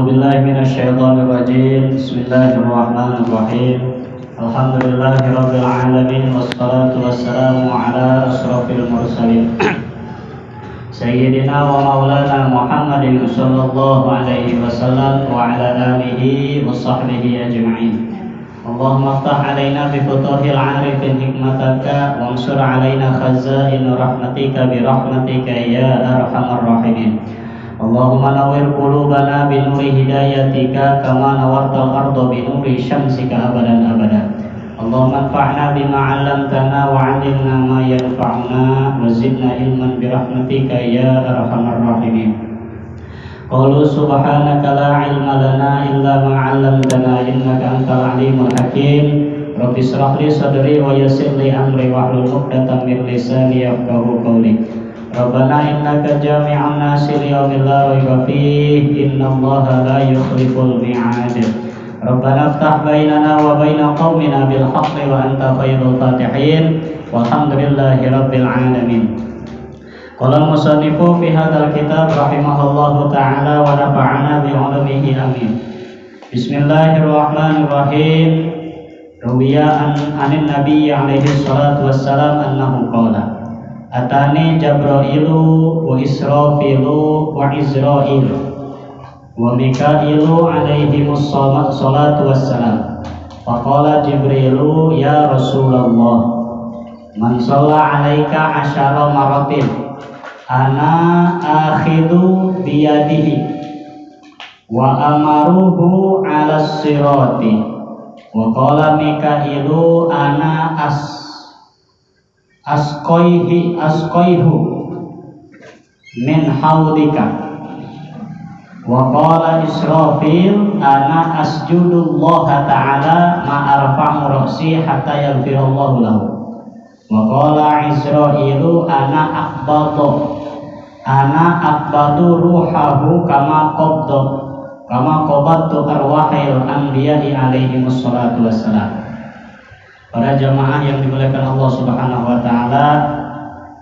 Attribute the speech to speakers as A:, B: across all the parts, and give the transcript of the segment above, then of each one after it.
A: بالله من الشيطان الرجيم. بسم الله الرحمن الرحيم. الحمد لله رب العالمين والصلاة والسلام على أشرف المرسلين سيدنا ومولانا محمد صلى الله عليه وسلم وعلى آله وصحبه أجمعين. اللهم افتح علينا بفتوح العارفين حكمتك وانصر علينا خزائن رحمتك برحمتك يا أرحم الراحمين. اللهم نور قلوبنا بنور هدايتك كما نورت الأرض بنور شمسك أبدا أبدا. اللهم انفعنا بما علمتنا وعلمنا ما ينفعنا وزدنا علما برحمتك يا أرحم الراحمين. قالوا سبحانك لا علم لنا إلا ما علمتنا إنك أنت العليم الحكيم. رب اشرح لي صدري ويسر لي أمري واحلل عقدة من لساني يفقهوا قولي. ربنا إنك جامع الناس ليوم لا ريب فيه إن الله لا يخلف الميعاد. ربنا افتح بيننا وبين قومنا بالحق وأنت خير الفاتحين والحمد لله رب العالمين. قال المصنف في هذا الكتاب رحمه الله تعالى ونفعنا بعلومه آمين. بسم الله الرحمن الرحيم. روي عن النبي عليه الصلاة والسلام أنه قال Atani Jabrailu wa Israfilu wa Izrailu wa Mikailu alaihimus salatu wassalam. Faqala Jibrilu ya Rasulullah, man shalla alaika asyara maratin ana akhidu biyadihi wa amaruhu ala sirati. Wa qala Mikailu ana asqaihu min haudika. Wa qala Israfil ana asjudullah ta'ala ma arfa'u ra'si hatta yaghfirallahu lahu. Wa qala Israilu ana aqbadu ruhahu kama qabadtu arwahil anbiya'i alaihimus salatu wassalam. Para jamaah yang dimuliakan Allah Subhanahu wa taala,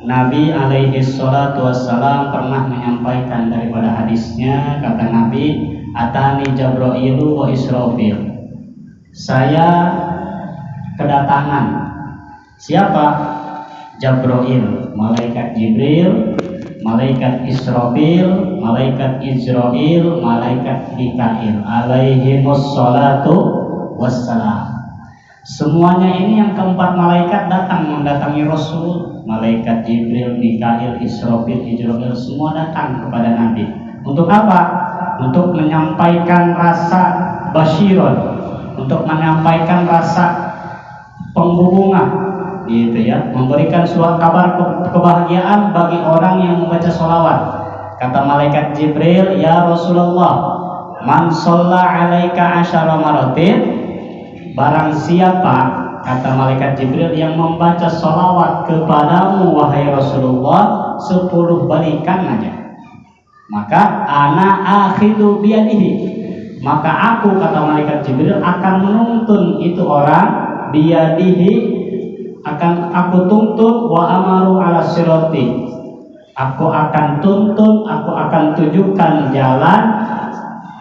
A: Nabi alaihi salatu wassalam pernah menyampaikan daripada hadisnya, kata Nabi, Atani Jabrailu wa Israfil. Saya kedatangan siapa? Jabrail, malaikat Jibril, malaikat Israfil, malaikat Izrail, malaikat Mikail alaihimus salatu wassalam. Semuanya ini yang keempat malaikat datang mendatangi Rasul. Malaikat Jibril, Mikail, Israfil, Izrail semua datang kepada Nabi. Untuk apa? Untuk menyampaikan rasa basyiron, untuk menyampaikan rasa penghubungan, gitu ya, memberikan suatu kabar kebahagiaan bagi orang yang membaca sholawat. Kata malaikat Jibril, ya Rasulullah, man shalla alaika asyara maratin, barang siapa, kata malaikat Jibril, yang membaca sholawat kepadamu wahai Rasulullah 10 balikan aja, maka ana akhidu biyadihi, maka aku, kata malaikat Jibril, akan menuntun itu orang, biyadihi, akan aku tuntun, wa amaru ala sirati, aku akan tuntun, aku akan tunjukkan jalan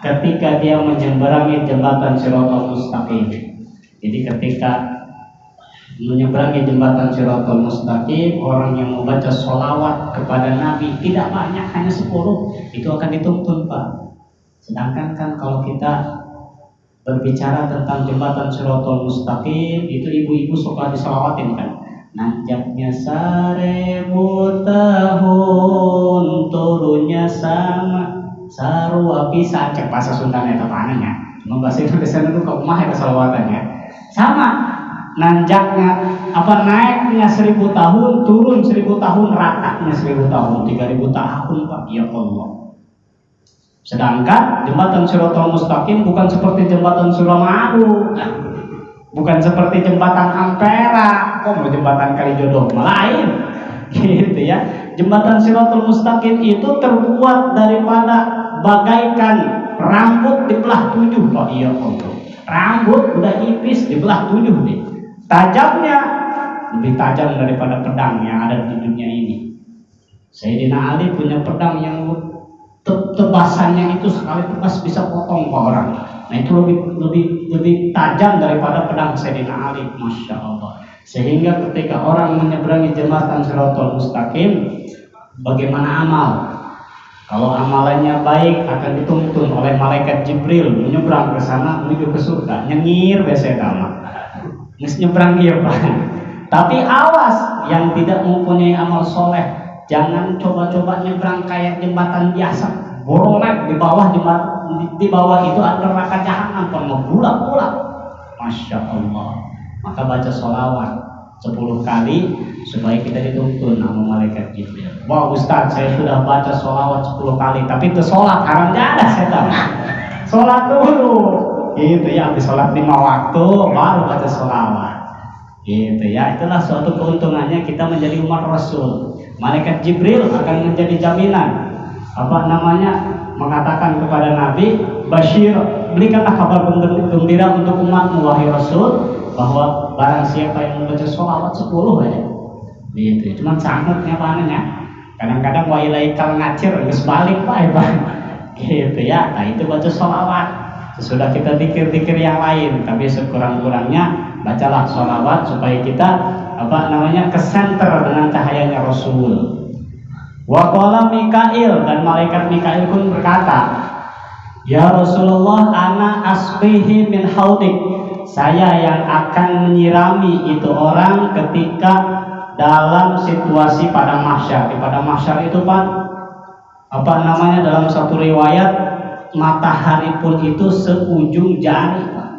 A: ketika dia menyeberangi jembatan Shiratal Mustaqim. Jadi ketika menyeberangi jembatan Shiratal Mustaqim, orang yang membaca sholawat kepada Nabi tidak banyak, hanya 10, itu akan dituntun, Pak. Sedangkan kan kalau kita berbicara tentang jembatan Shiratal Mustaqim, itu ibu-ibu suka diselawatin kan. Nanjaknya 1000 tahun, turunnya sama sarua pisah, cek bahasa Sundanya tepanannya. Bahasa Indonesia itu kok mah ya selawatannya. Sama, nanjaknya naiknya 1000 tahun, turun 1000 tahun, ratanya 1000 tahun, 3000 tahun, Pak. Ya Allah. Sedangkan jembatan Shiratal Mustaqim bukan seperti jembatan Suramadu, bukan seperti jembatan Ampera, kok mau jembatan Kalijodo lain, gitu ya. Jembatan Shiratal Mustaqim itu terbuat daripada bagaikan rambut dibelah 7, Pak. Ya Allah. Rambut udah ipis dibelah 7 nih. Tajamnya lebih tajam daripada pedang yang ada di dunia ini. Sayyidina Ali punya pedang yang tebasannya itu sekali tebas bisa potong ke orang. Nah itu lebih tajam daripada pedang Sayyidina Ali, masya Allah. Sehingga ketika orang menyeberangi jembatan Shiratal Mustaqim, bagaimana amal? Kalau amalannya baik akan dituntun oleh malaikat Jibril menyeberang ke sana menuju ke surga. Nyengir biasa sama. Nyebrang dia Pak. Tapi awas yang tidak mempunyai amal soleh, jangan coba-coba nyebrang kayak jembatan biasa. Borolek di bawah jembatan, di bawah itu ada neraka jahanam penuh bulak-bulak. Masya Allah. Maka baca sholawat 10 kali supaya kita dituntun sama malaikat Jibril. Wah Ustaz, saya sudah baca sholawat 10 kali, tapi itu sholat haram ada setan. Sholat dulu, gitu ya. Habis sholat 5 waktu baru baca sholawat. Gitu ya, itulah suatu keuntungannya kita menjadi umat Rasul. Malaikat Jibril akan menjadi jaminan, mengatakan kepada Nabi, Bashir, berikanlah kabar gembira untuk umatmu wahai Rasul, bahwa barang siapa yang membaca sholawat 10 aja, gitu. Cuman sangatnya panennya, kadang-kadang wa ilaikal ngacir, geus balik Pak, gitu ya. Nah itu baca sholawat. Sesudah kita zikir-zikir yang lain, tapi sekurang-kurangnya bacalah sholawat supaya kita kesenter dengan cahayanya Rasul. Wa qala Mikail, dan malaikat Mikail pun berkata, ya Rasulullah, ana asqihi min haudik, saya yang akan menyirami itu orang ketika dalam situasi pada mahsyar. Di pada mahsyar itu Pak, dalam satu riwayat matahari pun itu seujung jari Pak,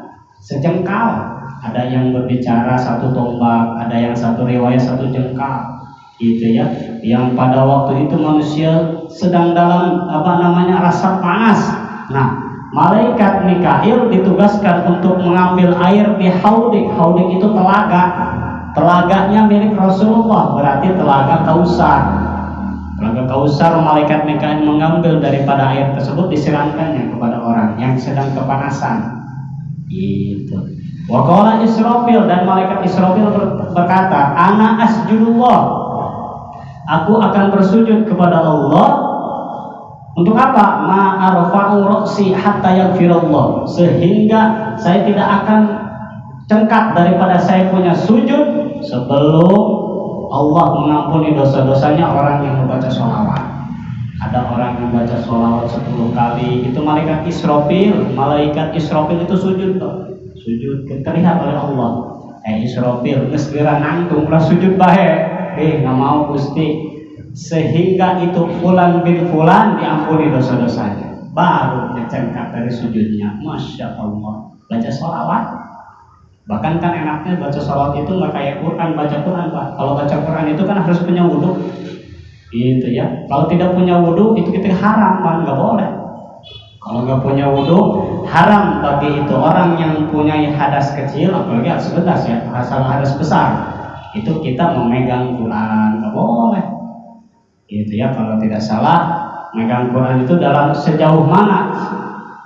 A: sejengkal. Ada yang berbicara 1 tombak, ada yang satu riwayat 1 jengkal, gitu ya. Yang pada waktu itu manusia sedang dalam rasa panas. Nah, malaikat Mikail ditugaskan untuk mengambil air di haudik. Haudik itu telaga. Telaganya milik Rasulullah, berarti telaga Kausar. Telaga Kausar, malaikat Mikail mengambil daripada air tersebut, disiramkannya kepada orang yang sedang kepanasan. Gitu. Wa qala Israfil, dan malaikat Israfil berkata, ana asjudullah, aku akan bersujud kepada Allah. Untuk apa? Ma arfa'u ra'si hatta yaghfirallah, sehingga saya tidak akan cengkak daripada saya punya sujud sebelum Allah mengampuni dosa-dosanya orang yang membaca sholawat. Ada orang yang membaca sholawat 10 kali, itu malaikat Israfil itu sujud loh. Sujud terlihat oleh Allah. Israfil segera nangtung lah sujud bae. Nggak mau Gusti, sehingga itu fulan bin fulan diampuni dosa-dosanya, baru dicengkak dari sujudnya. Masya Allah. Baca sholawat, bahkan kan enaknya baca sholawat itu nggak kayak Quran, baca Quran Pak. Kalau baca Quran itu kan harus punya wudhu, gitu ya. Kalau tidak punya wudhu itu kita haram Pak, nggak boleh. Kalau nggak punya wudhu haram bagi itu orang yang punya hadas kecil, apalagi hadas besar ya, asal hadas besar itu kita memegang Quran nggak boleh, gitu ya. Kalau tidak salah, megang Quran itu dalam sejauh mana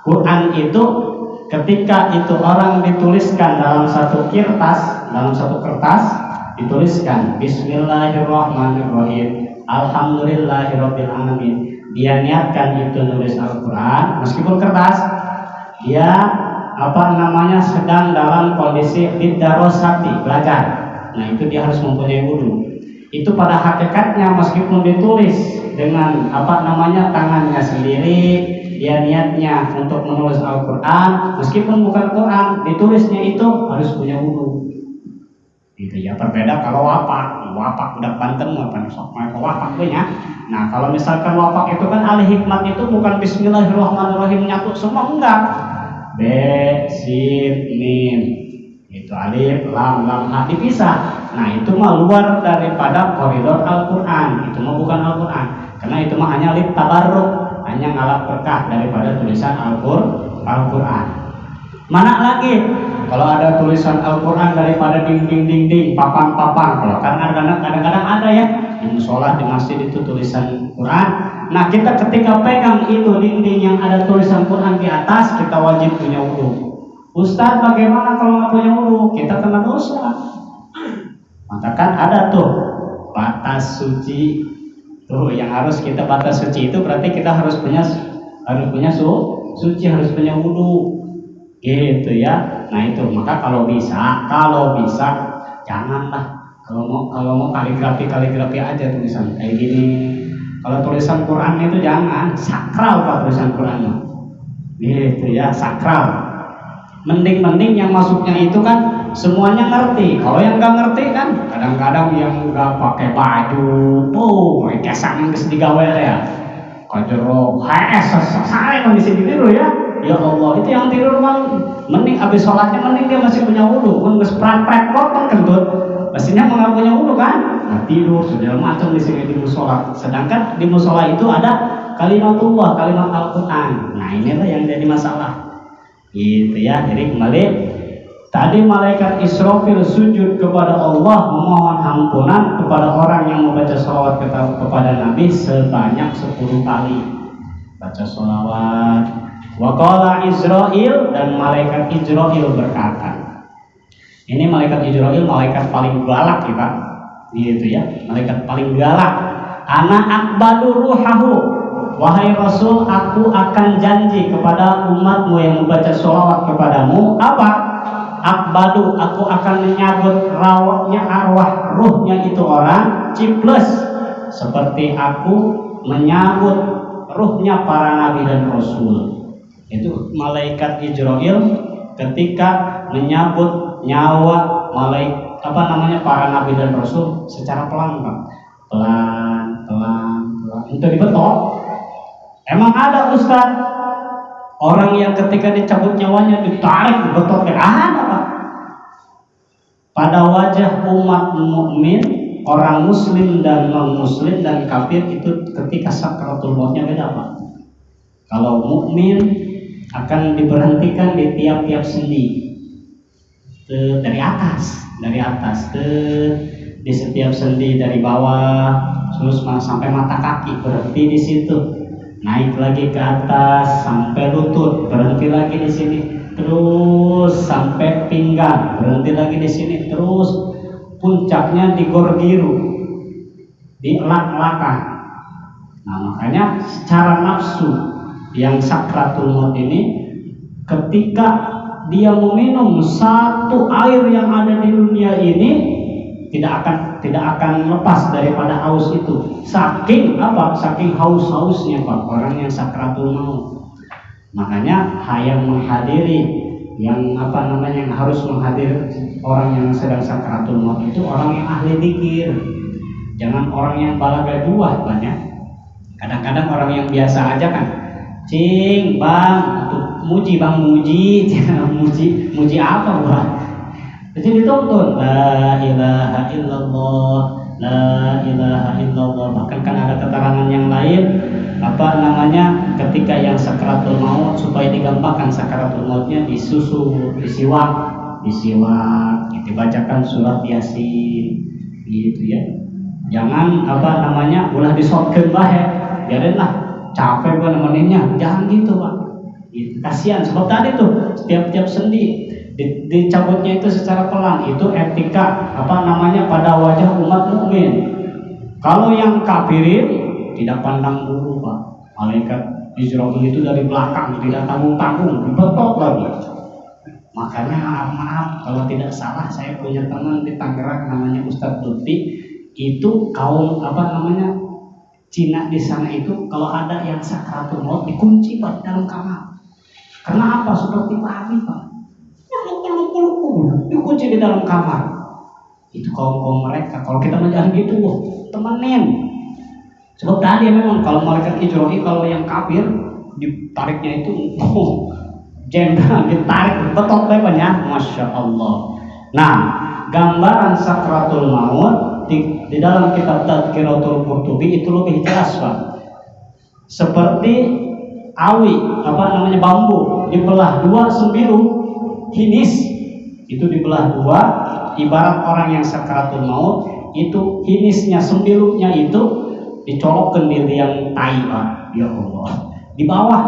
A: Quran itu ketika itu orang dituliskan dalam satu kertas dituliskan Bismillahirrahmanirrahim, Alhamdulillahirabbil alamin. Dia niatkan itu nulis Al-Quran meskipun kertas, dia sedang dalam kondisi lidarosati, belajar. Nah itu dia harus mempunyai wudhu. Itu pada hakikatnya meskipun ditulis dengan tangannya sendiri, dia niatnya untuk menulis Al-Quran, meskipun bukan Quran, ditulisnya itu harus punya wudhu. Gitu ya. Berbeda kalau wapak udah Banten wapak punya. Nah kalau misalkan wapak itu kan alih hikmat itu bukan Bismillahirrahmanirrahim nyatu semua, enggak. B, Sin, Mim, itu alif, lam, ha dipisah. Nah itu mah luar daripada koridor Al-Quran, itu mah bukan Al-Quran, karena itu mah hanya lit tabarruk, hanya ngalap berkah daripada tulisan Al-Quran. Mana lagi kalau ada tulisan Al-Quran daripada dinding, papan, kalau kadang-kadang ada ya di musola, di masjid itu tulisan Quran. Nah kita ketika pegang itu dinding yang ada tulisan Quran di atas, kita wajib punya wudhu. Ustaz, bagaimana kalau nggak punya wudhu? Kita kena dosa. Maka kan ada tuh batas suci Tuh, yang harus kita batas suci itu berarti kita harus punya suci, harus punya wudu. Gitu ya. Nah, itu maka kalau bisa janganlah kalau mau kaligrafi aja tulisan kayak gini. Kalau tulisan Quran itu jangan sakral Pak, tulisan Quran. Gitu ya, sakral. Mending yang masuknya itu kan semuanya ngerti. Kalau yang nggak ngerti kan kadang-kadang yang nggak pakai baju tuh kesan yang geus digawe ya kajero saya kan di sini tidur ya Allah, itu yang tidur mah mending habis sholatnya mending dia masih punya wudu kan geus prat-prat kan kentut mestinya nggak punya wudu kan, nah tidur segala macam di sini di musola. Sedangkan di musola itu ada kalimatullah, kalimat Al-Quran. Nah inilah yang jadi masalah gitu ya. Jadi kembali tadi malaikat Israfil sujud kepada Allah memohon ampunan kepada orang yang membaca sholawat kepada Nabi sebanyak 10 kali baca sholawat. Wa qala Israil, dan malaikat Israil berkata, ini malaikat Israil malaikat paling galak ya Pak, gitu ya, malaikat paling galak. Ana akbadu ruhahu, wahai Rasul, aku akan janji kepada umatmu yang membaca sholawat kepadamu apa? Akbadu, aku akan menyabut rawatnya arwah ruhnya itu orang ciplus seperti aku menyabut ruhnya para nabi dan rasul. Itu malaikat Israil ketika menyabut nyawa para nabi dan rasul secara pelan Pak. Pelan itu dibetok. Emang ada Ustaz orang yang ketika dicabut nyawanya ditarik dibetot ada Pak. Pada wajah umat mukmin, orang muslim dan non muslim dan kafir itu ketika sakaratul mautnya beda Pak. Kalau mukmin akan diberhentikan di tiap-tiap sendi dari atas di setiap sendi dari bawah terus sampai mata kaki berhenti di situ, naik lagi ke atas sampai lutut berhenti lagi di sini, terus sampai pinggang berhenti lagi di sini, terus puncaknya di gorgiru, di elak-elakan. Nah makanya secara nafsu yang sakratul maut ini ketika dia meminum satu air yang ada di dunia ini tidak akan lepas daripada haus itu. Saking haus-hausnya Pak orang yang sakratul maut. Makanya yang menghadiri yang harus menghadiri orang yang sedang sakratul maut itu orang yang ahli dzikir. Jangan orang yang balaga dua banyak. Kadang-kadang orang yang biasa aja kan, cing bang, muji bang, muji apa Bang? Jadi dituntun la ilaha illallah, la ilaha illallah. Bahkan kan ada keterangan yang lain ketika yang sakaratul maut supaya digampangkan sakaratul mautnya disiwak, dibacakan surat Yasin gitu ya. Jangan ulah disotkeun bae, biarinlah capek gua nemeninnya, jangan gitu Pak. Gitu. Kasihan sebab tadi tuh setiap sendi dicabutnya itu secara pelan, itu etika pada wajah umat mukmin. Kalau yang kafirin tidak pandang dulu Pak, malaikat Israfil itu dari belakang tidak tanggung-tanggung dibetot lagi. Makanya maaf kalau tidak salah, saya punya teman di Tangerang namanya Ustadz Lutfi, itu kaum Cina di sana itu kalau ada yang sakratul maut dikunci Pak dalam kamar. Karena apa? Seperti babi Pak. Dikunci di dalam kamar. Itu kaum mereka. Kalau kita jangan gitu, temenin. Sebab tadi memang kalau malaikat Israfil kalau yang kafir ditariknya itu jenderal ditarik betot banyak, masya Allah. Nah, gambaran sakratul maut di dalam kitab Tadhkiratul Qurtubi itu lebih jelas Pak. Seperti bambu dibelah dua, sembilu hinis itu dibelah dua, ibarat orang yang sakratul maut itu hinisnya, sembilunya itu dicolokkan di tiang tai Pak. Ya Allah, di bawah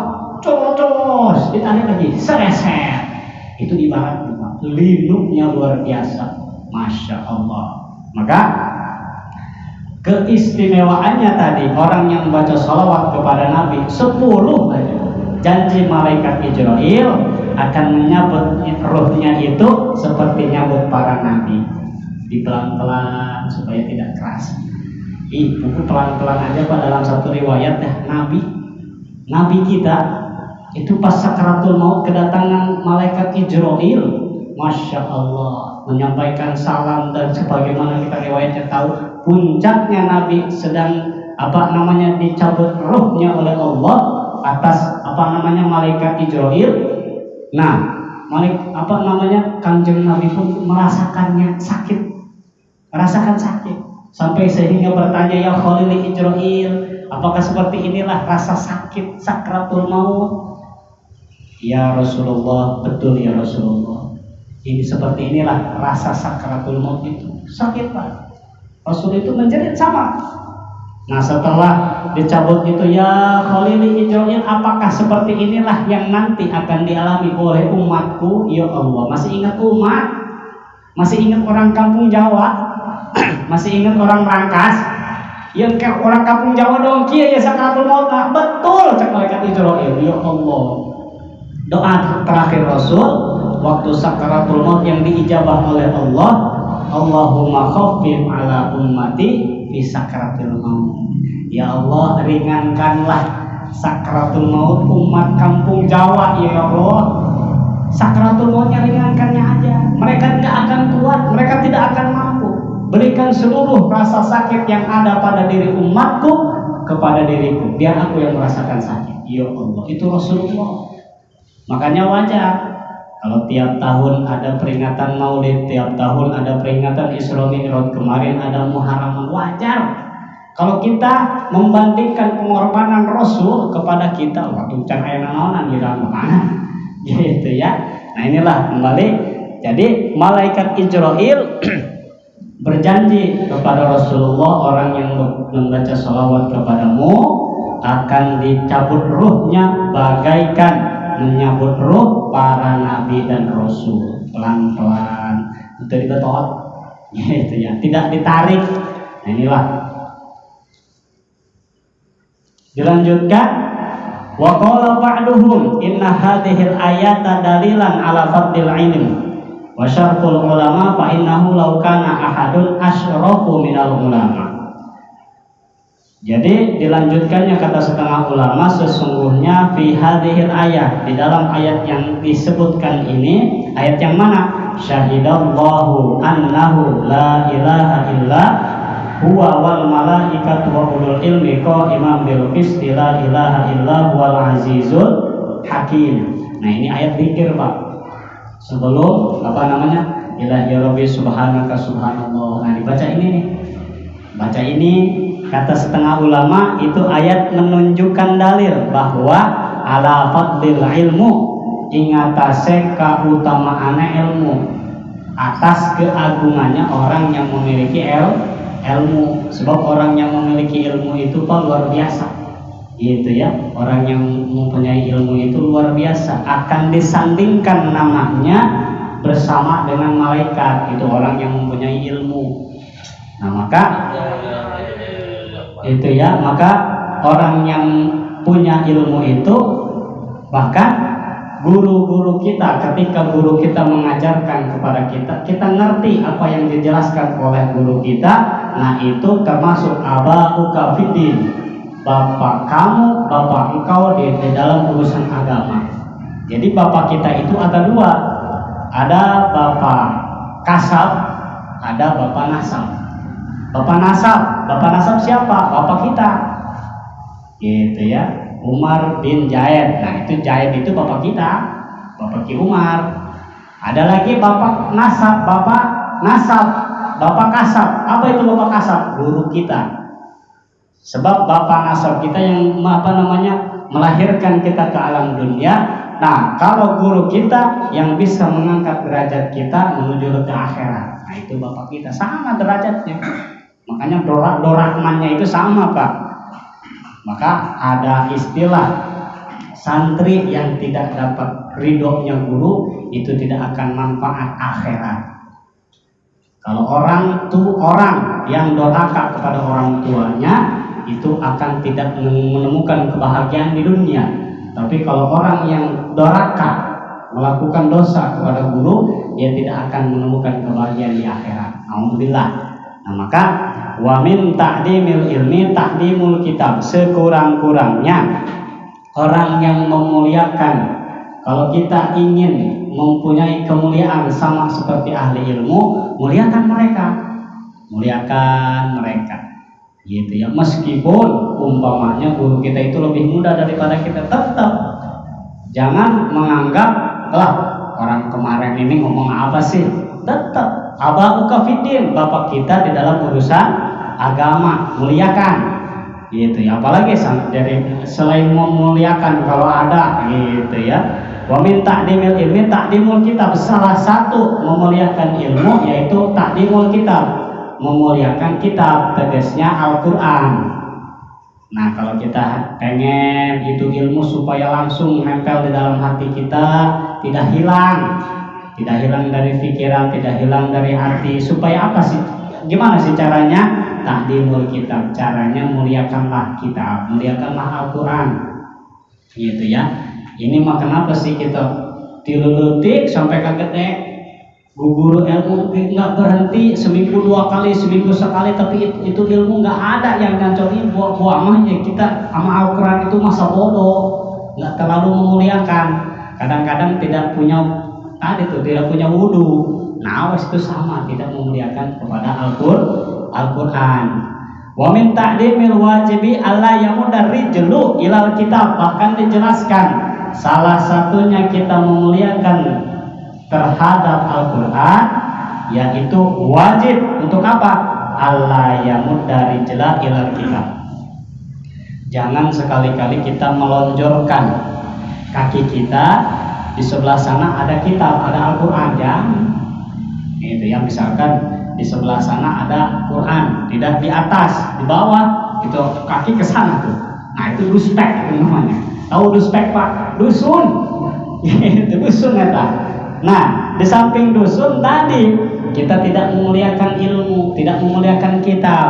A: cos ditarik lagi sereset, itu ibarat lindungnya luar biasa, masya Allah. Maka Keistimewaannya tadi, orang yang membaca salawat kepada Nabi 10 aja, janji malaikat Jibril akan menyambut ruhnya itu seperti nyambut para nabi, di pelan-pelan supaya tidak keras. Buku pelan-pelan aja Pak, dalam satu riwayat ya, Nabi kita itu pas sakaratul maut kedatangan malaikat Jibril, Masya Allah, menyampaikan salam dan sebagaimana kita riwayatnya tahu, puncaknya Nabi sedang dicabut ruhnya oleh Allah atas malaikat Jibril. Nah, Kanjeng Nabi pun merasakan sakit sampai sehingga bertanya, ya Khalil Jibril, apakah seperti inilah rasa sakit sakratul maut? Ya Rasulullah, betul ya Rasulullah. Ini seperti inilah rasa sakratul maut itu. Sakit Pak. Rasul itu menjerit sama. Nah, setelah dicabut itu, ya Khalil Jibril, apakah seperti inilah yang nanti akan dialami oleh umatku? Ya Allah, masih ingat umat? Masih ingat orang kampung Jawa? Masih ingat orang Rangkas? Yang kayak orang kampung Jawa dong, kia ya sakratul maut. Nah, betul cak malaikat Jibril. Ya Allah. Doa terakhir Rasul waktu sakratul maut yang diijabah oleh Allah, Allahumma khaffif ala ummati fi sakratil maut. Ya Allah, ringankanlah sakratul maut umat kampung Jawa ya Allah. Sakratul mautnya ringankannya aja. Mereka tidak akan kuat, mereka tidak akan mampu. Berikan seluruh rasa sakit yang ada pada diri umatku kepada diriku, biar aku yang merasakan sakit. Ya Allah, itu Rasulullah. Makanya wajar kalau tiap tahun ada peringatan Maulid, tiap tahun ada peringatan Isra Mi'raj, kemarin ada Muharram, wajar. Kalau kita membandingkan pengorbanan Rasul kepada kita, waktu can aya naonan mana? Gitu ya. Nah, inilah kembali. Jadi malaikat Jibril berjanji kepada Rasulullah, orang yang membaca salawat kepadamu akan dicabut ruhnya bagaikan menyambut ruh para nabi dan rasul, pelan-pelan, itu dibetot, gitu ya, tidak ditarik. Nah, inilah. Dilanjutkan, wa qala ba'duhum inna hadhil ayata dalilan ala fadlil ilm wa syarful ulama fa innahu law kana ahadun asyrafu minal ulama. Jadi dilanjutkannya kata setengah ulama, sesungguhnya fi hadhil ayat, di dalam ayat yang disebutkan ini, ayat yang mana? Syahidallahu annahu la ilaha illa huwa wal malaikatu wa ulul ilmi qa'iman bil qisti la ilaha illa huwal azizul hakim. Nah, ini ayat zikir Pak. Sebelum ilahi rabbi subhanaka subhanallah. Nah, dibaca ini nih. Baca ini, kata setengah ulama, itu ayat menunjukkan dalil bahwa ala fadlil ilmu, ingatase kautamaane ilmu, atas keagungannya orang yang memiliki ilmu. Sebab orang yang memiliki ilmu itu Pak luar biasa, gitu ya. Orang yang mempunyai ilmu itu luar biasa, akan disandingkan namanya bersama dengan malaikat. Itu orang yang mempunyai ilmu. Nah, maka itu ya, maka orang yang punya ilmu itu, bahkan guru-guru kita, ketika guru kita mengajarkan kepada kita, kita ngerti apa yang dijelaskan oleh guru kita. Nah, itu termasuk aba'uka fiddin, bapak kamu, bapak engkau di dalam urusan agama. Jadi bapak kita itu ada dua, ada bapak kasab, ada bapak nasab. Bapak nasab siapa? Bapak kita, gitu ya, Umar bin Zaid. Nah, itu Zaid itu bapak kita, bapak Ki Umar. Ada lagi bapak nasab, bapak kasab. Apa itu bapak kasab? Guru kita. Sebab bapak nasab kita yang melahirkan kita ke alam dunia. Nah, kalau guru kita yang bisa mengangkat derajat kita menuju ke akhirat, nah itu bapak kita, sama derajatnya. Makanya dorakmannya itu sama Pak. Maka ada istilah santri yang tidak dapat ridhonya guru itu tidak akan manfaat akhirat. Kalau orang yang doraka kepada orang tuanya itu akan tidak menemukan kebahagiaan di dunia. Tapi kalau orang yang doraka melakukan dosa kepada guru, dia tidak akan menemukan kebahagiaan di akhirat. Alhamdulillah. Nah, maka wa min ta'dimil ilmi ta'dimul kitab. Sekurang-kurangnya orang yang memuliakan, kalau kita ingin mempunyai kemuliaan sama seperti ahli ilmu, muliakan mereka gitu ya. Meskipun umpamanya guru kita itu lebih muda daripada kita, tetap jangan menganggap lah orang kemarin ini ngomong apa sih. Tetap abahuka fiddin, bapak kita di dalam urusan agama, muliakan gitu ya. Apalagi dari selain memuliakan kalau ada gitu ya. Wa min ta'dimil ilmi ta'dimul kitab. Salah satu memuliakan ilmu yaitu ta'dimul kitab, memuliakan kitab, tegasnya Al-Qur'an. Nah, kalau kita pengen itu ilmu supaya langsung nempel di dalam hati kita, tidak hilang dari pikiran, tidak hilang dari hati, supaya apa sih? Gimana sih caranya? Ta'dimul kitab, caranya muliakanlah kitab, muliakanlah Al-Qur'an. Gitu ya. Ini mah kenapa sih kita tiluletik sampai kaget guru ilmu nggak berhenti seminggu 2 kali, seminggu sekali, tapi itu ilmu nggak ada yang ngancori buah-buah mah ya. Kita sama Al-Quran itu masa bodoh, nggak terlalu memuliakan. Kadang-kadang tidak punya wudhu. Nah, itu sama, tidak memuliakan kepada Al-Quran. Wa min ta'dimil wajibi alla yamudar rijlu ilal kitab. Bahkan dijelaskan salah satunya kita memuliakan terhadap Al-Quran yaitu wajib untuk apa? Allah yamudda rijla ilal kitab. Jangan sekali-kali kita melonjorkan kaki kita di sebelah sana ada kitab, ada Al-Quran. Jangan. Itu ya, misalkan di sebelah sana ada Quran, tidak di atas, di bawah, itu kaki ke sana tuh. Nah, itu duspek itu namanya. Tahu duspek Pak? Dusun. Itu dusun eta. Nah, di samping dusun tadi kita tidak memuliakan ilmu, tidak memuliakan kitab.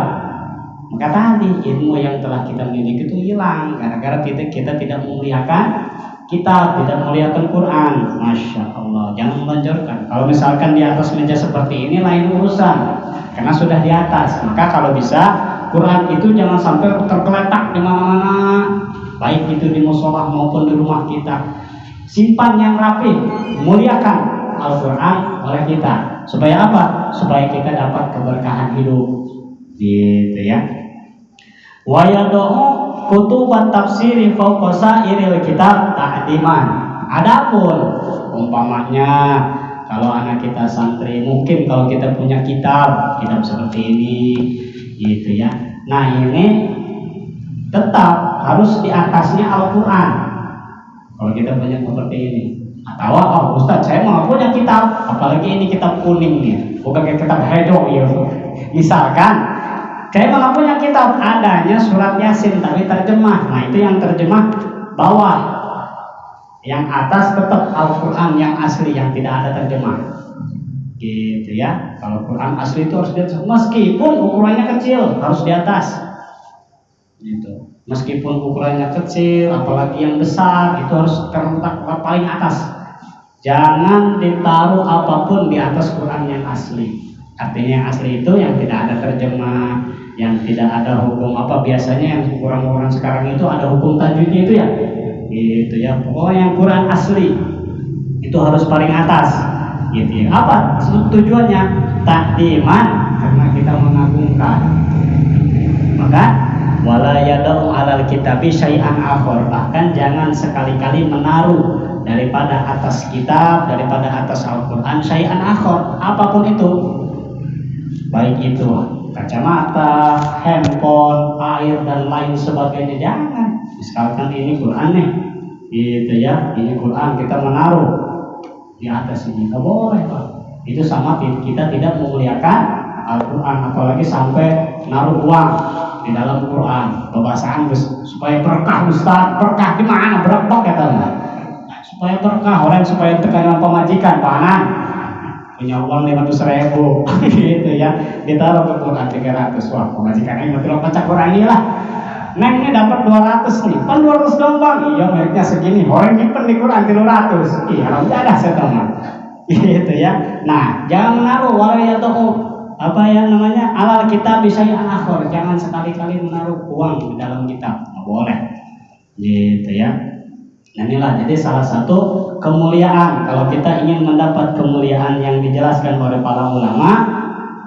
A: Maka tadi ilmu yang telah kita miliki itu hilang gara-gara kita tidak memuliakan kitab, tidak memuliakan Quran. Masya Allah, jangan melonjorkan. Kalau misalkan di atas meja seperti ini lain urusan, karena sudah di atas. Maka kalau bisa Quran itu jangan sampai tergeletak di mana-mana, baik itu di musola maupun di rumah kita. Simpan yang rapi, muliakan Al-Quran oleh kita. Supaya apa? Supaya kita dapat keberkahan hidup. Gitu ya. Wa yad'u kutubat tafsiri fawqa sa'iril kitab ta'diman. Adapun umpamanya kalau anak kita santri, mungkin kalau kita punya kitab seperti ini gitu ya. Nah, ini tetap harus di atasnya Al-Quran. Kalau kita punya seperti ini, atau Ustaz saya mau punya kitab, apalagi ini kitab kuning nih, bukan kayak kitab hijau ya. Misalkan saya mau punya kitab, adanya surat Yasin tapi terjemah. Nah, itu yang terjemah bawah, yang atas tetap Al-Quran yang asli yang tidak ada terjemah. Gitu ya. Kalau Quran asli itu harus di atas, meskipun ukurannya kecil harus di atas. Gitu. Meskipun ukurannya kecil, apalagi yang besar, itu harus terletak paling atas. Jangan ditaruh apapun di atas Quran yang asli. Artinya yang asli itu yang tidak ada terjemah, yang tidak ada hukum apa. Biasanya yang orang-orang sekarang itu ada hukum tajwidnya itu ya. Gitu ya. Pokoknya yang Quran asli itu harus paling atas. Gitu ya. Apa tujuannya? Takdiman, karena kita mengagungkan. Maka wala yadau alal kitabi syai'an akhar. Bahkan jangan sekali-kali menaruh daripada atas kitab, daripada atas Al-Quran syai'an akhar, apapun itu, baik itu kacamata, handphone, air dan lain sebagainya. Jangan. Misalkan ini Quran nih gitu ya, ini Quran kita menaruh di atas ini, nggak boleh Pak. Itu sama kita tidak memuliakan Al-Quran, apalagi sampai naruh uang di dalam Quran, pembahasan supaya berkah. Ustaz, berkah di mana? Berkah katanya. Supaya berkah, orang supaya tekanan pemajikan, panan. punya uang 500.000 gitu ya, ditaruh ke Quran 300. Wah, pemajikan ini mati baca Quran ini lah. Neng ini dapat 200 nih, kan 200 doang. Iya, mereknya segini. Orang nyimpen di Quran 300. Iya, ada seteman. Gitu ya. Nah, jangan menaruh wala yatu'u alal kitab bisa akhir. Jangan sekali-kali menaruh uang di dalam kitab. Nggak boleh. Gitu ya. Nah, inilah jadi salah satu kemuliaan kalau kita ingin mendapat kemuliaan yang dijelaskan oleh para ulama,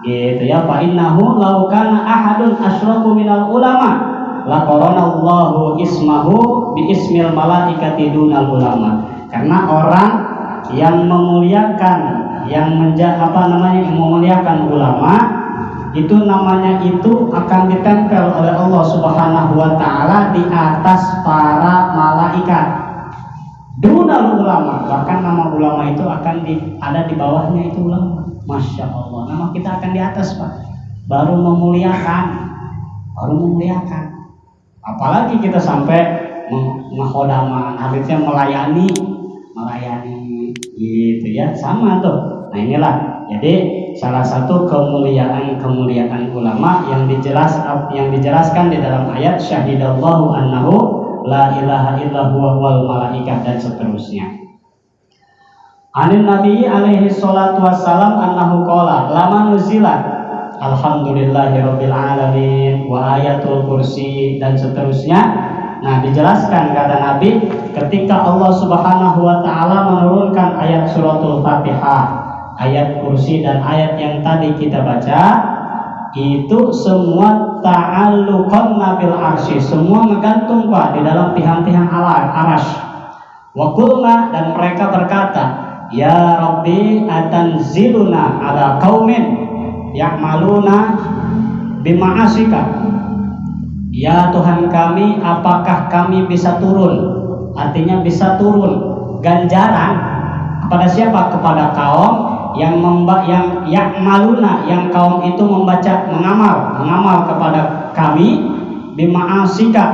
A: gitu ya. Fa innahu law kana ahadun asyraku minal ulama la qaranallahu ismahu bi ismil malaikati dunal ulama. Karena orang yang memuliakan memuliakan ulama itu namanya itu akan ditempel oleh Allah Subhanahu wa taala di atas para malaikat. Dunal ulama, bahkan nama ulama itu akan ada di bawahnya itu ulama. Masya Allah, nama kita akan di atas Pak. Baru memuliakan. Apalagi kita sampai mengkhodama, artinya melayani gitu ya, sama tuh. Nah inilah, jadi salah satu kemuliaan ulama yang dijelaskan di dalam ayat syahidallahu annahu la ilaha illa huwa wal malaikat dan seterusnya. Anin Nabi alaihi salatu wassalam annahu qala lama nuzilat alhamdulillahirabbil alamin wa ayatul kursi dan seterusnya. Nah, dijelaskan kata Nabi ketika Allah Subhanahu wa taala menurunkan ayat suratul Fatihah, ayat kursi dan ayat yang tadi kita baca, itu semua ta'alluqan nabil arsy, semua menggantung Pak di dalam tiang-tiang arasy. Wa qulna, dan mereka berkata, ya Rabbi atanziluna ala qaumin ya'maluna bima'asika. Ya Tuhan kami, apakah kami bisa turun? Artinya bisa turun ganjaran kepada siapa? Kepada kaum yang ya'maluna, yang kaum itu mengamal kepada kami bima'asika,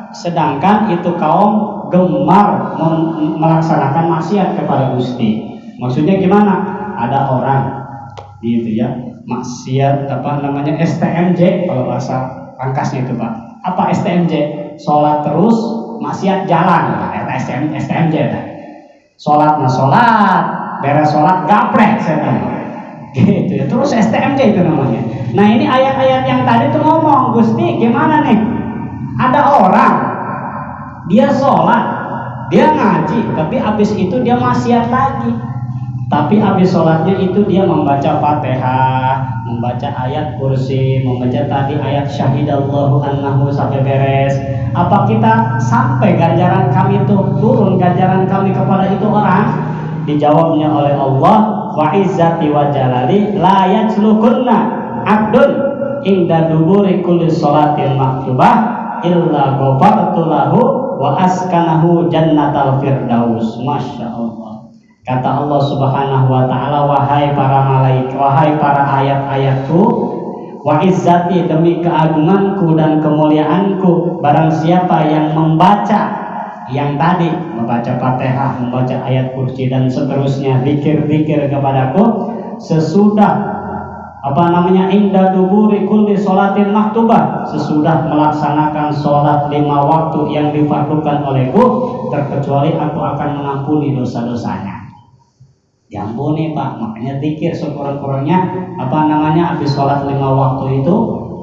A: sedangkan itu kaum gemar melaksanakan maksiat kepada Gusti. Maksudnya gimana? Ada orang gitu ya, maksiat STMJ kalau bahasa pangkasnya itu Pak. Apa STMJ? Sholat terus, maksiat jalan. STMJ dah. Sholat, beres sholat gaprek setan. Gitu ya. Terus STMJ itu namanya. Nah ini ayat-ayat yang tadi tuh ngomong, Gusti gimana nih? Ada orang dia sholat, dia ngaji, tapi habis itu dia maksiat lagi. Tapi habis sholatnya itu dia membaca Fatihah, membaca ayat kursi, membaca tadi ayat syahidallahu annahu sampai beres. Apa kita sampai ganjaran kami itu turun, ganjaran kami kepada itu orang? Dijawabnya oleh Allah, wa izzati wa jalali la yajlukunna abdun inda duburi kulli sholatin maktubah illa ghafartu lahu wa askanahu jannatal firdaus. Masya Allah. Kata Allah Subhanahu wa taala, wahai para malaikat, wahai para ayat-ayatku, wa izzati, demi keagunganku dan kemuliaanku, barang siapa yang membaca yang tadi, membaca Fatihah, membaca ayat kursi dan seterusnya, zikir-zikir kepadaku sesudah inda duburi kulli sholatin maktubah, sesudah melaksanakan sholat 5 waktu yang difardukan olehku, terkecuali aku akan mengampuni dosa-dosanya. Diampuni Pak, makanya zikir sekurang-kurangnya habis sholat 5 waktu itu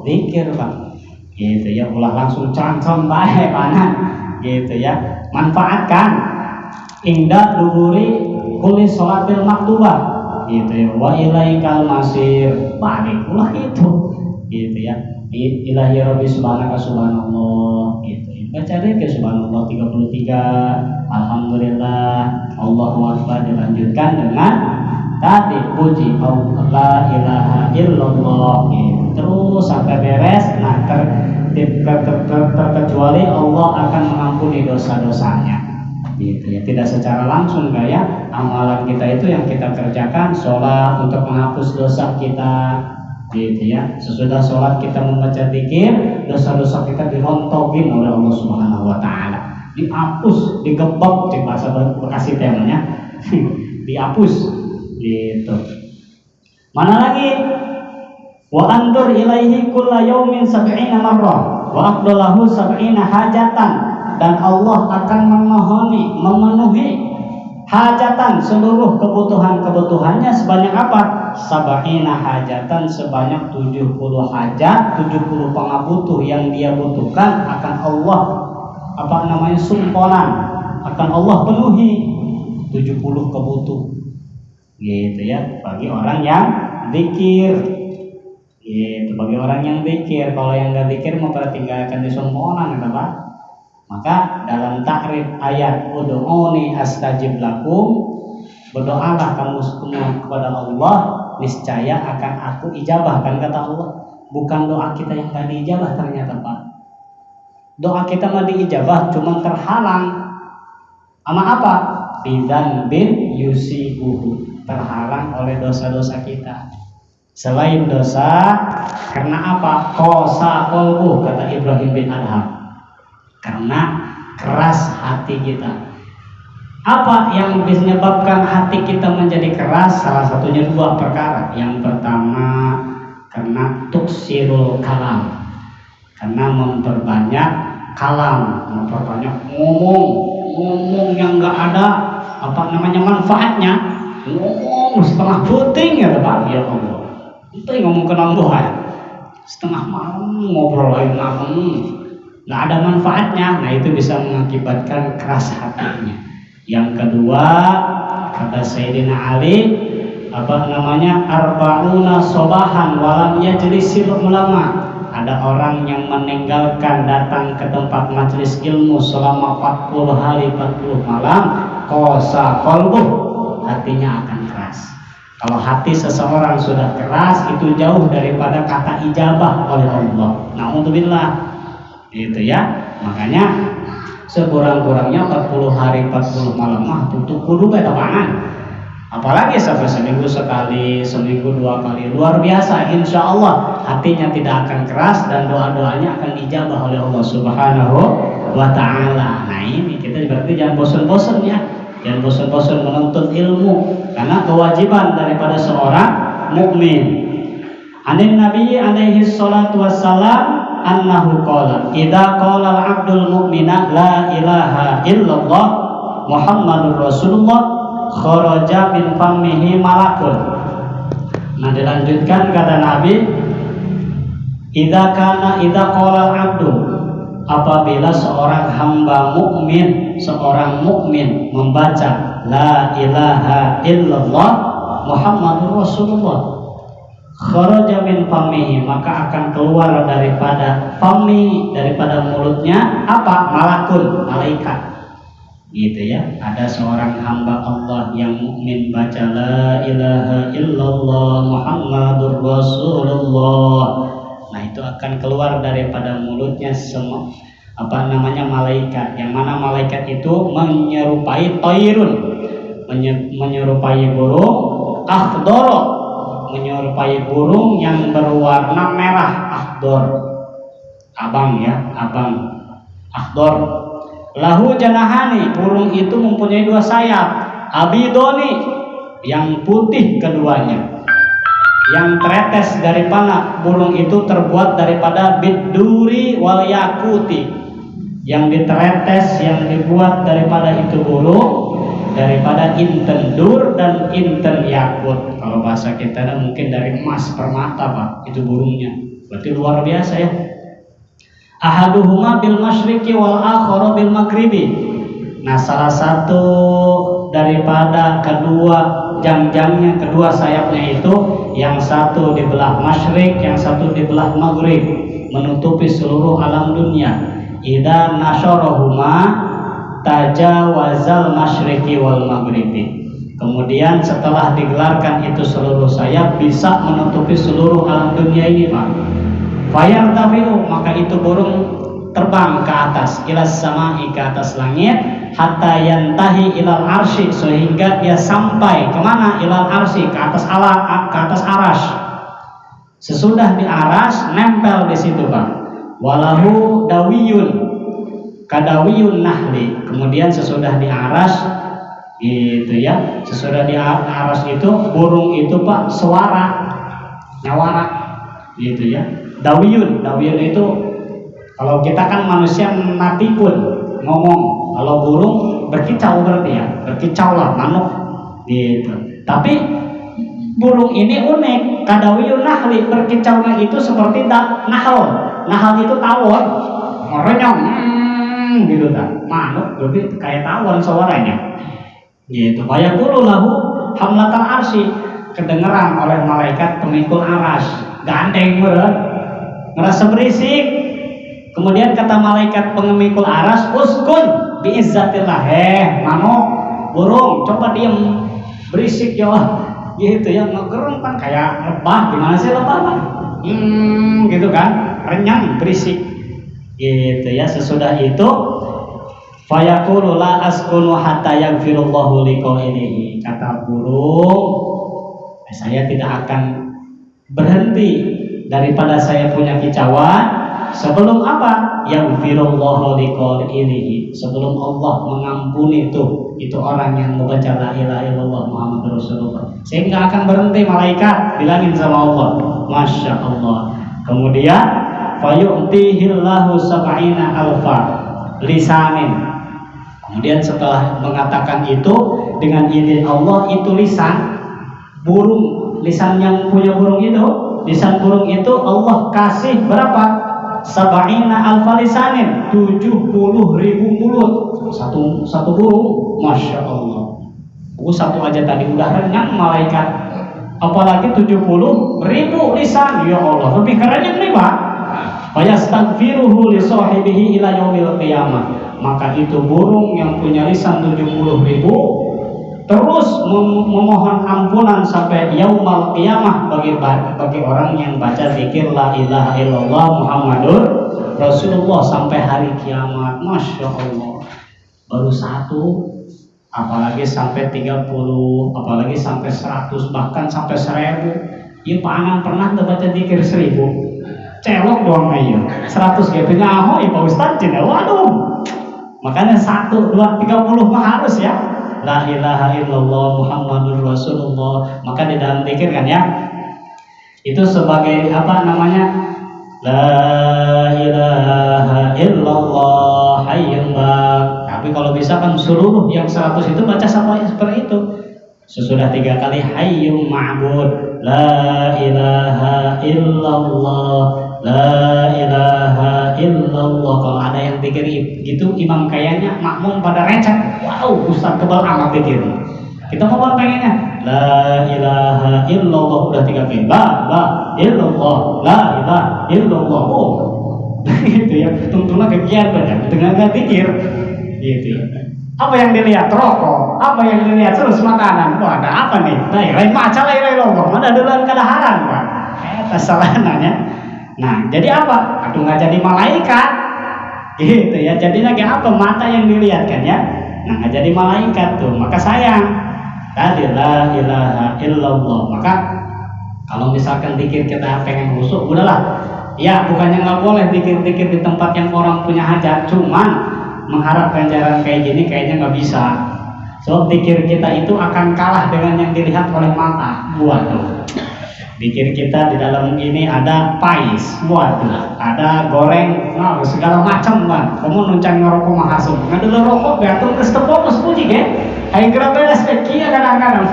A: zikir Pak. Gitu ya, ulah langsung cangcang baik panan. Gitu ya, manfaatkan inda duburi kulli sholatil maktubah. Gitu ya, wa ilaikal masir, balik ulah itu. Gitu ya, ilahi rabbi subhanaka subhanallah. Gitu. Baca deh ke subhanallah 33, alhamdulillah, Allahu akbar, dilanjutkan dengan tadi puji Allah la ilaha illallah gitu. Terus sampai beres. Nah terkecuali Allah akan mengampuni dosa-dosanya gitu ya, tidak secara langsung ya. Amalan kita itu yang kita kerjakan, sholat untuk menghapus dosa kita gitu ya. Sesudah sholat kita membaca zikir, dosa-dosa kita dirontokin oleh Allah Subhanahu wa taala, dihapus, digebok, cek bahasa Bekasi temanya dihapus gitu. Mana lagi? Wa andur ilaihi kulla yaumin sab'ina marrah wa aqdalahu sab'ina hajatan, dan Allah akan memenuhi hajatan, seluruh kebutuhannya sebanyak apa? Sab'ina hajatan, sebanyak 70 hajat, 70 pengabutuh yang dia butuhkan akan Allah sumponan, akan Allah penuhi 70 kebutuh. Gitu ya, bagi orang yang zikir. Gitu, bagi orang yang zikir. Kalau yang enggak zikir mau tinggalkan di sumponan, gitu Pak. Maka dalam takrif ayat ud'uni astajib lakum, berdoalah kamu semua kepada Allah, niscaya akan aku ijabah, kan kata Allah. Bukan doa kita yang enggak diijabah ternyata Pak. Doa kita mah diijabah, cuma terhalang sama apa? Bidzan bin yusibuhu, terhalang oleh dosa-dosa kita. Selain dosa, karena apa? Qasa qalbuh, kata Ibrahim bin Adham. Karena keras hati kita. Apa yang menyebabkan hati kita menjadi keras? Salah satunya 2 perkara. Yang pertama, karena tuksirul kalam, karena memperbanyak kalam, memperbanyak ngomong yang nggak ada manfaatnya, ngomong setengah puting ya Pak, ya Allah. Itu yang ngomong ke nambah setengah malam ngobrol lagi nggak ada manfaatnya. Nah itu bisa mengakibatkan keras hatinya. Yang kedua, kata Sayyidina Ali, arba'una sobahan walam yajlisil ulama. Ada orang yang meninggalkan datang ke tempat majelis ilmu selama 40 hari 40 malam, qasa qalbuh, hatinya akan keras. Kalau hati seseorang sudah keras, itu jauh daripada kata ijabah oleh Allah. Na'udzubillah. Gitu ya. Makanya sekurang-kurangnya 40 hari 40 malam tutup kudu beta pangan. Apalagi sampai seminggu sekali, seminggu 2 kali, luar biasa. Insya Allah hatinya tidak akan keras dan doa-doanya akan dijabah oleh Allah Subhanahu wa Ta'ala. Nah ini kita berarti jangan bosan-bosan ya, jangan bosan-bosan menuntut ilmu, karena kewajiban daripada seorang mukmin. Anin Nabi alaihi salatu wassalam annahu qala idza qala al-'abdul mu'mina la ilaha illallah Muhammadur Rasulullah kharaja min fammihi malakun. Nah dilanjutkan kata Nabi, idza qala al-'abdu, apabila seorang hamba mukmin, seorang mukmin membaca la ilaha illallah Muhammadur Rasulullah, kharaja min fammihi, maka akan keluar daripada fammi, daripada mulutnya apa? Malakun, malaikat. Gitu ya. Ada seorang hamba Allah yang mukmin baca la ilaha illallah Muhammadur Rasulullah. Nah, itu akan keluar daripada mulutnya semua malaikat. Yang mana malaikat itu menyerupai toirun, menyerupai burung, akhdor, menyerupai burung yang berwarna merah, akhdor, abang ya, abang, akhdor. Lahu janahani, burung itu mempunyai 2 sayap, abidoni, yang putih keduanya. Yang teretes daripada burung itu terbuat daripada biduri wal yakuti. Yang diteretes, yang dibuat daripada itu burung, daripada inten dur dan inten yakut. Kalau bahasa kita mungkin dari emas permata Pak, itu burungnya. Berarti luar biasa ya. Ahaduhuma bil masyriqi wal akharu bil maghribi. Nah, salah satu daripada kedua jang-jangnya, kedua sayapnya itu, yang satu di belah masyriq, yang satu di belah maghrib, menutupi seluruh alam dunia. Idza nasyarahuma tajawazal masyriqi wal maghribi. Kemudian setelah digelarkan itu seluruh sayap, bisa menutupi seluruh alam dunia ini Pak. Fayar tafiu, maka itu burung terbang ke atas, ilas sama'i, ke atas langit, hatta yantahi ilal arsy, sehingga dia sampai kemana? Ilal arsy, ke atas arash. Sesudah di arash, nempel di situ Pak. Walahu dawiyun, kadawiyun nahli. Kemudian sesudah di arash, gitu ya, sesudah di arash itu burung itu Pak suara nyawara gitu ya. Dawiyun itu kalau kita kan manusia mati pun ngomong, kalau burung berkicau berarti ya, berkicau lah manuk gitu. Tapi burung ini unik, kadawiyun nahli, berkicaunya itu seperti nahal itu tawon, merenyong gitu kan. Manuk berarti kayak tawon suaranya gitu. Fayaqulu lahu hamlatal arsy, kedengeran oleh malaikat pemikul aras, gandeng berat, ngerasa berisik. Kemudian kata malaikat pemikul aras, uskun biizzatillah, manuk burung coba diem, berisik ya gitu ya, ngegerung kan kayak lebah. Gimana sih lebah kan gitu kan, renyang berisik gitu ya. Sesudah itu fayaqulu la askunu hatta yaghfirullahu liqainihi, kata burung, saya tidak akan berhenti daripada saya punya kicauan sebelum apa? Yaghfirullahu liqainihi, sebelum Allah mengampuni itu orang yang membaca la ilaha illallah Muhammadur Rasulullah. Saya nggak akan berhenti, malaikat bilangin sama Allah. Masya Allah. Kemudian fayu'tihillahu sab'ina alfa lisanin. Kemudian setelah mengatakan itu, dengan izin Allah, itu lisan burung, lisan yang punya burung itu, lisan burung itu Allah kasih berapa? Sab'ina alfa lisanin, 70.000 mulut satu burung. Masya Allah. Satu aja tadi udah renyang malaikat, apalagi 70.000 lisan. Ya Allah, lebih kerennya nih Pak. Fayastaghfiruhu li sahibihi ila yaumil qiyamah. Maka itu burung yang punya lisan 70.000 terus memohon ampunan sampai yaumal qiyamah bagi orang yang baca zikir la ilaha illallah Muhammadur Rasulullah sampai hari kiamat. Masya Allah. Baru satu, apalagi sampai 30, apalagi sampai 100, bahkan sampai 1000. Ya Pak Anang pernah baca zikir 1000, celok doang aja 100 gitu nyaho ya Pak Ustadz cina. Waduh, makanya 1, 2, 30 mah harus ya, la ilaha illallah Muhammadur Rasulullah. Maka di dalam zikir kan ya, itu sebagai apa namanya, la ilaha illallah hayyun baq. Tapi kalau bisa kan seluruh yang 100 itu baca sama seperti itu. Sesudah 3 kali hayyum ma'bud, la ilaha illallah, la ilaha illallah. Kalau ada yang pikir gitu, imam kayaknya makmum pada receh. Wow, Ustaz kebal amat pikir. Kita mau pengennya la ilaha illallah udah 3 kali, la illallah, la ilaha illallah. Oh, gitu ya. Tuntunan kegiatan ya, dengan pikir gitu ya. Apa yang dilihat? Rokok. Apa yang dilihat? Terus makanan. Wah, ada apa nih? Lain macam lain lombong. Mana dalam kedaharan, Pak? Kesalahannya. Nah, jadi apa? Aduh, nggak jadi malaikat, gitu ya. Jadi lagi apa? Mata yang dilihat kan ya. Nah, nggak jadi malaikat tuh. Maka sayang. Tadi la ilaha illallah. Maka kalau misalkan dikir kita pengen khusyuk, udahlah. Ya, bukannya nggak boleh dikir-dikir di tempat yang orang punya hajat. Cuman mengharap ganjaran kayak gini kayaknya nggak bisa. So pikir kita itu akan kalah dengan yang dilihat oleh mata. Waduh, pikir kita di dalam ini ada pais, waduh, ada goreng, wow, segala macam kan. Kamu nuncang ngerokok mahasum, nggak ada rokok, betul terus terfokus puji kan? Ayo gerak beres kia kadang-kadang,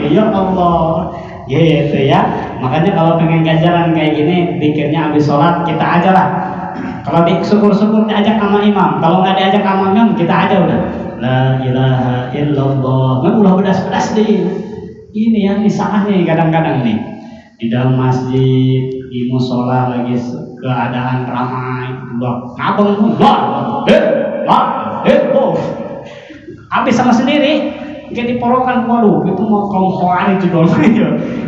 A: ya Allah, gitu ya. Makanya kalau pengen ganjaran kayak gini, pikirnya habis sholat kita aja lah. Kalau di syukur-syukur diajak sama imam, kalau nggak diajak sama imam kita aja udah. La ilaha illallah. Nggak ulah bedas-bedas deh. Ini yang saatnya kadang-kadang nih di dalam masjid, di musola lagi keadaan ramai, ngabeng, habis sama sendiri. Jadi porokan, waduh, itu mau kaum khawarij juga.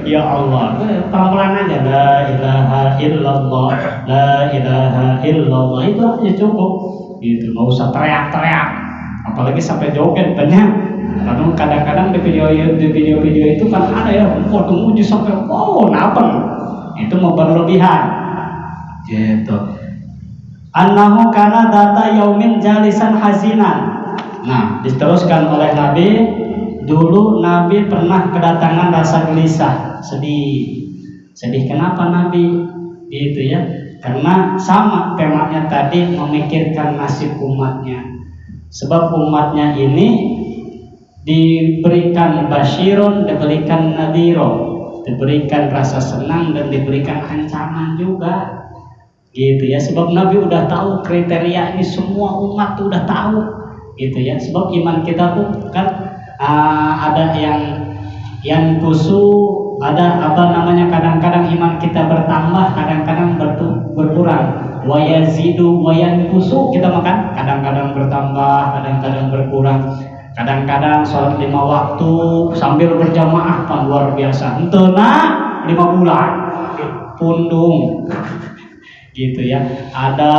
A: Ya Allah, pelan-pelan aja, la ilaha illallah, la ilaha illallah, itu aja cukup. Gitu, nggak usah teriak-teriak, apalagi sampai joget banyak. Karena kadang-kadang di video itu kan ada ya, waktu muji sampai wow, napen, itu mau berlebihan. Gitu. Annahu kana data yaumin jalisan hazinan. Nah, diteruskan oleh Nabi, dulu Nabi pernah kedatangan rasa gelisah, sedih. Sedih kenapa Nabi? Gitu ya. Karena sama temanya tadi, memikirkan nasib umatnya. Sebab umatnya ini diberikan basyirun, diberikan nadhiro, diberikan rasa senang dan diberikan ancaman juga. Gitu ya. Sebab Nabi udah tahu kriteria ini, semua umat udah tahu. Gitu ya. Sebab iman kita tuh kan ada yang kusu, ada kadang-kadang iman kita bertambah, kadang-kadang berkurang. Wa yazidu wa yanqusu, kita makan kadang-kadang bertambah, kadang-kadang berkurang. Kadang-kadang sholat 5 waktu sambil berjamaah kan luar biasa. Entena 5 bulan pundung. Gitu ya. Ada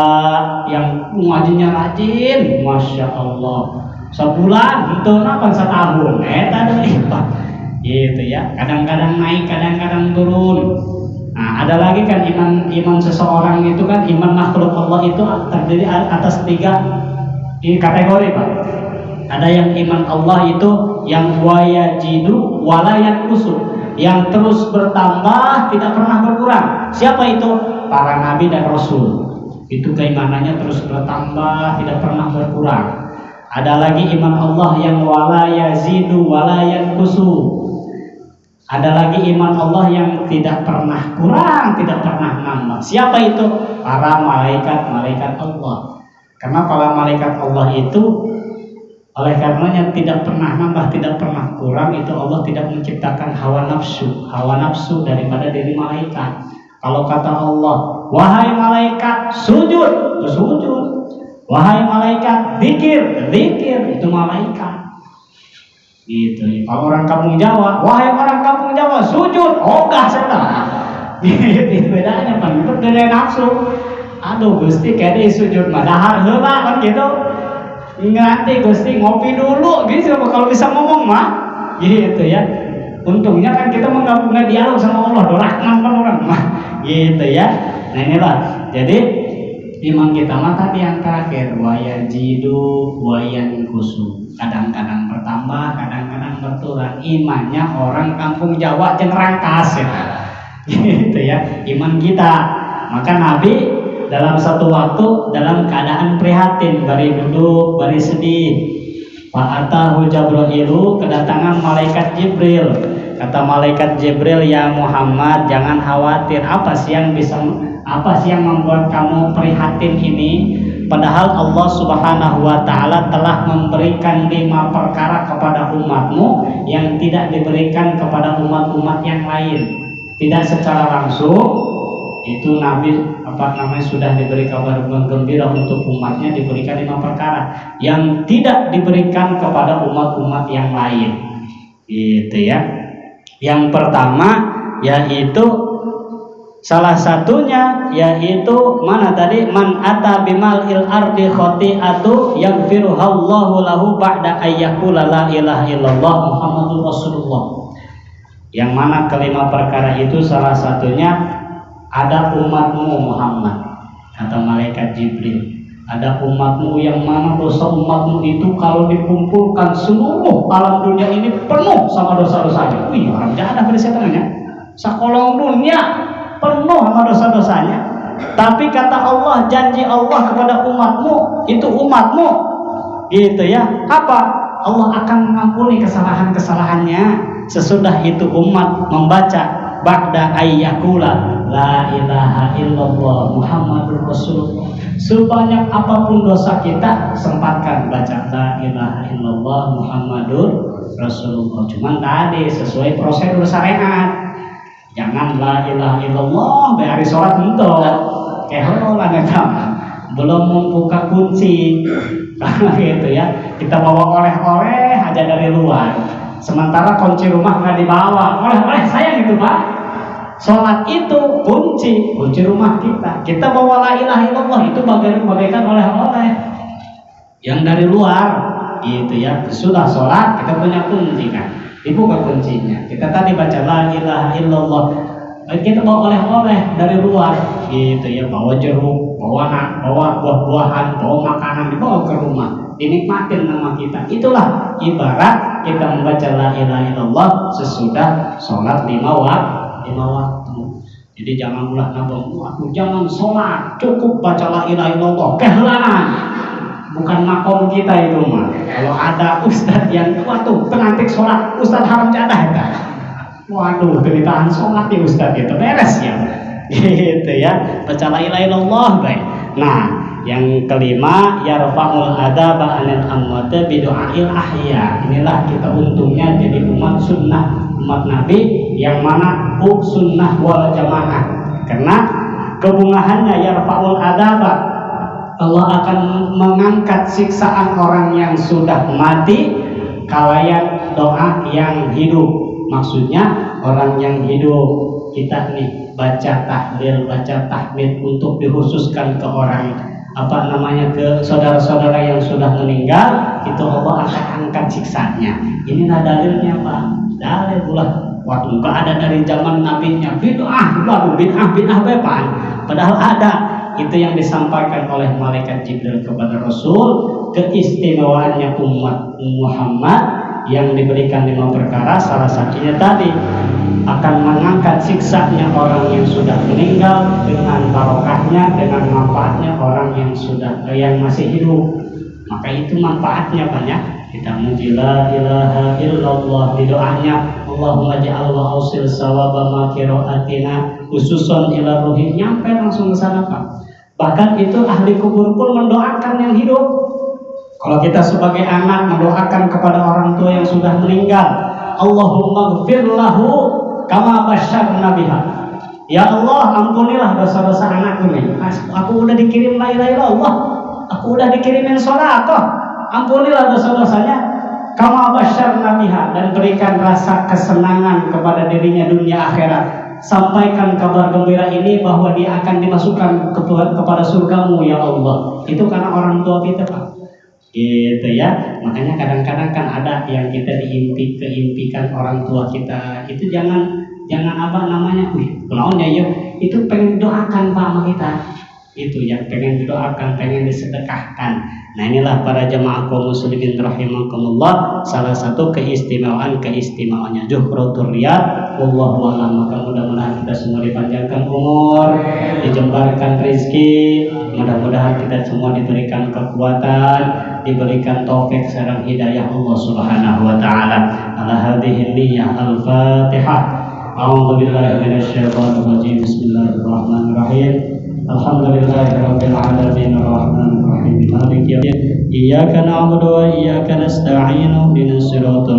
A: yang ngajinya rajin, masya Allah. Sebulan entena kan setahun. Tadi lipat. Gitu ya. Kadang-kadang naik, kadang-kadang turun. Nah, ada lagi kan iman seseorang itu kan, iman makhluk Allah itu terdiri atas 3 kategori, Pak. Ada yang iman Allah itu yang wayajidu walayanqusu, yang terus bertambah, tidak pernah berkurang. Siapa itu? Para nabi dan rasul. Itu keimanannya terus bertambah, tidak pernah berkurang. Ada lagi iman Allah yang walayazidu walayanqusu. Ada lagi iman Allah yang tidak pernah kurang, tidak pernah nambah. Siapa itu? Para malaikat-malaikat Allah. Karena para malaikat Allah itu, oleh karenanya tidak pernah nambah, tidak pernah kurang, itu Allah tidak menciptakan hawa nafsu daripada diri malaikat. Kalau kata Allah, wahai malaikat sujud, itu sujud. Wahai malaikat zikir, itu malaikat. Gitu. Kalau orang kampung Jawa, wahai orang kampung Jawa sujud, ogah saya. Gitu bedanya pan, itu dari nafsu. Aduh Gusti kayaknya sujud mah dahar heula kan gitu. Nanti Gusti ngopi dulu gitu kalau bisa ngomong mah. Gitu ya. Untungnya kan kita menggabungkan dialog sama Allah, dorakman kan orang mah. Gitu ya. Nah inilah. Jadi iman kita mah tadi yang terakhir, wayajidu wayanqusu. Kadang-kadang bertambah, kadang-kadang berkurang. Imannya orang kampung Jawa jeung rangkas ya. Gitu ya, iman kita. Maka Nabi dalam satu waktu dalam keadaan prihatin, bari duduk, bari sedih. Fa'atahu Jibrilu, kedatangan malaikat Jibril. Kata malaikat Jibril, ya Muhammad, jangan khawatir. Apa sih yang membuat kamu prihatin ini? Padahal Allah Subhanahu wa ta'ala telah memberikan 5 perkara kepada umatmu yang tidak diberikan kepada umat-umat yang lain. Tidak secara langsung, itu Nabi sudah diberi kabar gembira untuk umatnya, diberikan 5 perkara yang tidak diberikan kepada umat-umat yang lain. Gitu ya. Yang pertama yaitu, salah satunya yaitu mana tadi, man ata bimal il ardi khoti'atu yaghfiruhallahu lahu ba'da ayyakula la ilaha illallah Muhammadur Rasulullah. Yang mana kelima perkara itu salah satunya ada umatmu Muhammad, kata malaikat Jibril, ada umatmu yang mana dosa umatmu itu kalau dikumpulkan seluruh alam dunia ini penuh sama dosa-dosanya. Wih, orang jahat ada setannya. Sakolong dunia penuh sama dosa-dosanya. Tapi kata Allah, janji Allah kepada umatmu, itu umatmu. Gitu ya. Apa? Allah akan mengampuni kesalahan-kesalahannya sesudah itu umat membaca ba'da ayyakula la ilaha illallah Muhammadur Rasulullah. Sebanyak apapun dosa kita, sempatkan baca la ilaha illallah Muhammadur Rasulullah. Cuman tadi sesuai prosedur syariat. Jangan la ilaha illallah dari sholat untuk keholan belum membuka kunci. Karena gitu ya, kita bawa oleh-oleh aja dari luar. Sementara kunci rumah nggak dibawa. Oleh-oleh sayang itu Pak. Sholat itu kunci rumah kita. Kita bawa la ilaha illallah itu bagaikan oleh-oleh yang dari luar. Gitu ya. Sudah sholat kita punya kunci kan. Dibuka kuncinya. Kita tadi baca la ilaha illallah. Kita bawa oleh-oleh dari luar, gitu ya, bawa jeruk, bawa buah-buahan, bawa makanan, dibawa ke rumah, dinikmatin nama kita. Itulah ibarat kita membaca la ilaha illallah sesudah sholat 5 waktu. Jadi jangan ulah nabung, aku jangan sholat, cukup baca la ilaha illallah, kehelaan. Bukan makom kita itu mah. Kalau ada ustadz yang waduh penantik sholat, ustadz haram cadah ya. Waduh, kelitahan sholat ya ustadz itu beres ya. Gitu ya, baca la ilaha illallah baik. Nah, yang kelima, yarfa'ul adaba anil amwata bidu'ail ahya. Inilah kita untungnya jadi umat sunnah, umat Nabi yang mana sunnah wal jamaah. Karena kebungahannya yarfa'ul adaba, Allah akan mengangkat siksaan orang yang sudah mati kalayan doa yang hidup. Maksudnya orang yang hidup, kita nih baca tahlil, baca tahmid untuk dikhususkan ke orang ke saudara-saudara yang sudah meninggal, itu Allah akan angkat siksanya. Inilah dalilnya Pak. Dalil pula. Waktu enggak ada dari zaman nabinya bid'ah, bid'ah bepan. Padahal ada. Itu yang disampaikan oleh malaikat Jibril kepada Rasul, keistimewaannya umat Muhammad yang diberikan 5 perkara. Salah satunya tadi akan mengangkat siksanya orang yang sudah meninggal dengan barokahnya, dengan manfaatnya orang yang masih hidup. Maka itu manfaatnya banyak. Kita muji la ilaha illallah di doanya, Allahumma ja'al wa ausil sawaba ma qiraatina khususon ila ruhi, nyampe langsung ke sana Pak. Bahkan itu ahli kubur pun mendoakan yang hidup. Kalau kita sebagai anak mendoakan kepada orang tua yang sudah meninggal, Allahumma gfir lahu kama basyarna biha. Ya Allah, ampunilah dosa-dosa anakku nih. Aku udah dikirim la ilaha illallah, aku udah dikirimin sedekah. Ampunilah dosa-dosanya kama basyarna biha, dan berikan rasa kesenangan kepada dirinya dunia akhirat. Sampaikan kabar gembira ini bahwa dia akan dimasukkan kepada surgamu ya Allah. Itu karena orang tua kita Pak. Gitu ya. Makanya kadang-kadang kan ada yang kita keimpikan orang tua kita. Itu jangan kenalnya yuk. Itu pengen doakan Pak sama kita. Itu yang pengen didoakan, pengen disedekahkan. Nah, inilah para jemaah kaum muslimin rahimakumullah, salah satu keistimewaannya Juhratul Riyad. Wallahu a'lam. Maka mudah-mudahan kita semua dipanjangkan umur, dijembarkan rezeki, mudah-mudahan kita semua diberikan kekuatan, diberikan taufik serta hidayah Allah Subhanahu wa taala. Ala hadhihi niyyah al-Fatihah. A'udzu billahi minasyaitonir rajim. Bismillahirrahmanirrahim. Alhamdulillahirabbil alamin arrahmanir rahim maliki yaumiddin. Iyyaka na'budu wa iyyaka nasta'in ihdinas siratal